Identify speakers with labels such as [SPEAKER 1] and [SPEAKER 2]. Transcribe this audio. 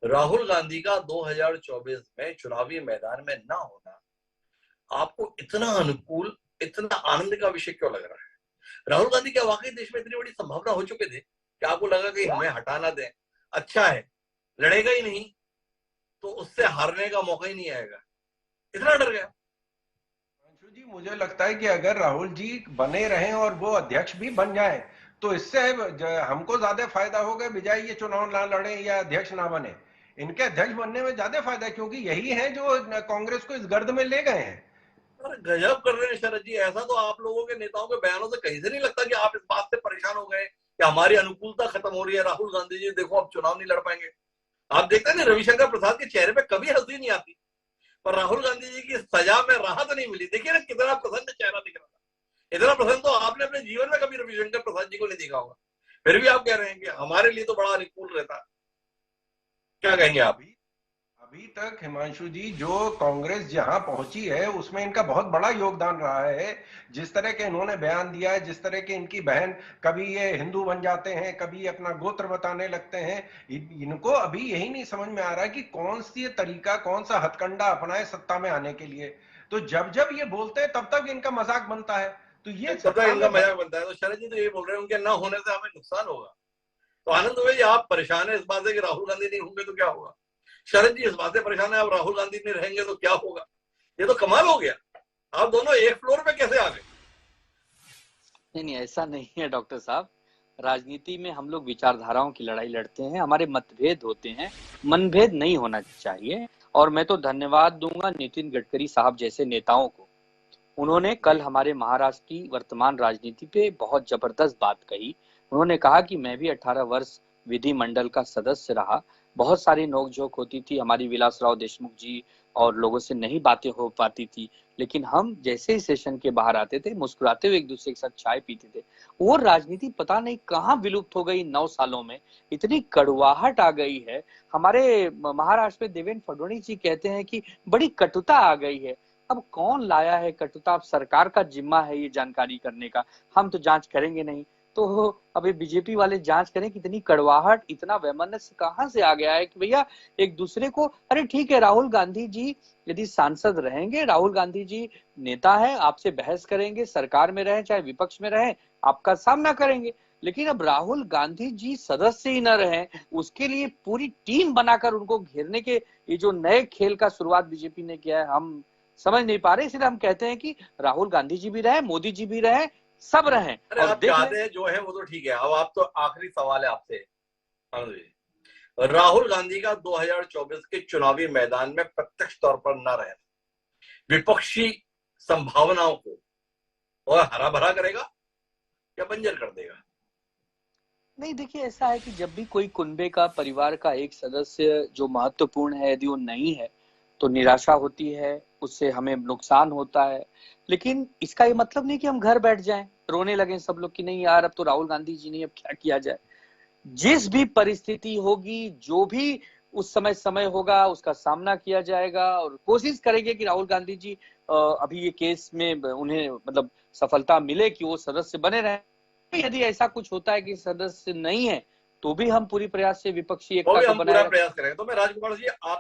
[SPEAKER 1] राहुल गांधी का 2024 में चुनावी मैदान में ना होना आपको इतना अनुकूल, इतना आनंद का विषय क्यों लग रहा है? राहुल गांधी क्या वाकई देश में इतनी बड़ी संभावना हो चुके थे कि आपको लगा कि हमें हटा ना दें, अच्छा है, लड़ेगा ही नहीं तो उससे हारने का मौका ही नहीं आएगा, इतना डर गया?
[SPEAKER 2] अंशु जी, मुझे लगता है कि अगर राहुल जी बने रहें और वो अध्यक्ष भी बन जाए तो इससे हमको ज्यादा फायदा होगा, बजाय ये चुनाव ना लड़े या अध्यक्ष ना बने। इनके अध्यक्ष बनने में ज्यादा फायदा है, क्योंकि यही है जो कांग्रेस को इस गर्द में ले गए हैं।
[SPEAKER 1] अरे गजब कर रहे हैं शरद जी, ऐसा तो आप लोगों के नेताओं के बयानों से कहीं से नहीं लगता कि आप इस बात से परेशान हो गए कि हमारी अनुकूलता खत्म हो रही है, राहुल गांधी जी देखो अब चुनाव नहीं लड़ पाएंगे। आप देखते हैं ना, रविशंकर प्रसाद के चेहरे पे कभी हंसी नहीं आती, पर राहुल गांधी जी की सजा में राहत नहीं मिली। देखिए ना कितना प्रसन्न चेहरा दिख रहा था, इतना प्रसन्न तो आपने अपने जीवन में कभी रविशंकर प्रसाद जी को नहीं देखा होगा, फिर भी आप कह रहे हैं कि हमारे लिए तो बड़ा अनुकूल रहता। क्या कहेंगे आप?
[SPEAKER 2] अभी अभी तक हिमांशु जी, जो कांग्रेस जहां पहुंची है उसमें इनका बहुत बड़ा योगदान रहा है। जिस तरह के इन्होंने बयान दिया है, जिस तरह के इनकी बहन, कभी ये हिंदू बन जाते हैं, कभी अपना गोत्र बताने लगते हैं। इनको अभी यही नहीं समझ में आ रहा है कि कौन सी तरीका, कौन सा हथकंडा अपनाए सत्ता में आने के लिए। तो जब जब ये बोलते हैं तब तक इनका मजाक बनता है। तो ये
[SPEAKER 1] तब तक
[SPEAKER 2] सत्ता
[SPEAKER 1] इनका
[SPEAKER 2] में
[SPEAKER 1] मजाक बनता है। तो शरद जी तो ये बोल रहे हैं उनके ना होने से हमें नुकसान होगा। तो आनंद दुबे जी, आप परेशान है इस बात से कि राहुल गांधी नहीं होंगे तो क्या होगा? शरद जी इस बात से परेशान है अब राहुल गांधी नहीं रहेंगे तो क्या होगा? ये तो कमाल हो गया, आप दोनों एक फ्लोर पे कैसे आ गए?
[SPEAKER 3] नहीं नहीं, ऐसा नहीं है डॉक्टर साहब। राजनीति में हम लोग विचारधाराओं की लड़ाई लड़ते हैं, हमारे मतभेद होते हैं, मनभेद नहीं होना चाहिए। और मैं तो धन्यवाद दूंगा नितिन गडकरी साहब जैसे नेताओं को। उन्होंने कल हमारे महाराष्ट्र की वर्तमान राजनीति पे बहुत जबरदस्त बात कही। उन्होंने कहा कि मैं भी 18 वर्ष विधिमंडल का सदस्य रहा, बहुत सारी नोकझोंक होती थी, हमारी विलासराव देशमुख जी और लोगों से नहीं बातें हो पाती थी, लेकिन हम जैसे ही सेशन के बाहर आते थे मुस्कुराते हुए एक दूसरे के साथ चाय पीते थे। वो राजनीति पता नहीं कहाँ विलुप्त हो गई 9 सालों में, इतनी कड़वाहट आ गई है। हमारे महाराष्ट्र में देवेंद्र फडणवीस जी कहते हैं कि बड़ी कटुता आ गई है। अब कौन लाया है कटुता? अब सरकार का जिम्मा है ये जानकारी करने का, हम तो जांच करेंगे नहीं। तो अभी बीजेपी वाले जांच करें कि इतनी कड़वाहट, इतना वैमनस्य कहां से आ गया है कि भैया एक दूसरे को, अरे ठीक है राहुल गांधी जी यदि सांसद रहेंगे, राहुल गांधी जी नेता है, आपसे बहस करेंगे, सरकार में रहे चाहे विपक्ष में रहे, आपका सामना करेंगे। लेकिन अब राहुल गांधी जी सदस्य ही न रहे, उसके लिए पूरी टीम बनाकर उनको घेरने के ये जो नए खेल का शुरुआत बीजेपी ने किया है, हम समझ नहीं पा रहे। इसलिए हम कहते हैं कि राहुल गांधी जी भी रहे, मोदी जी भी रहे, सब रहे
[SPEAKER 1] अरे
[SPEAKER 3] और
[SPEAKER 1] आप
[SPEAKER 3] देख ले।
[SPEAKER 1] चाहते हैं जो है वो तो ठीक है। अब आप तो आखिरी सवाल है आपसे आनंद जी, राहुल गांधी का 2024 के चुनावी मैदान में प्रत्यक्ष तौर पर न रहना विपक्षी संभावनाओं को और हरा भरा करेगा या बंजर कर देगा?
[SPEAKER 3] नहीं देखिए, ऐसा है कि जब भी कोई कुनबे का, परिवार का एक सदस्य जो महत्वपूर्ण है यदि वो नहीं है तो निराशा होती है, उससे हमें नुकसान होता है। लेकिन इसका ये मतलब नहीं कि हम घर बैठ जाएं, रोने लगे सब लोग कि नहीं यार अब तो राहुल गांधी जी नहीं, अब क्या किया जाए। जिस भी परिस्थिति होगी, जो भी उस समय समय होगा, उसका सामना किया जाएगा और कोशिश करेंगे कि राहुल गांधी जी अभी ये केस में उन्हें मतलब सफलता मिले कि वो सदस्य बने रहे। यदि ऐसा कुछ होता है कि सदस्य नहीं है तो भी हम पूरी प्रयास से विपक्षी
[SPEAKER 1] वो
[SPEAKER 3] एकता
[SPEAKER 1] भी
[SPEAKER 3] को
[SPEAKER 1] हम
[SPEAKER 3] बनाए
[SPEAKER 1] पूरा
[SPEAKER 3] रखें।
[SPEAKER 1] प्रयास करेंगे। तो मैं राजकुमार जी आप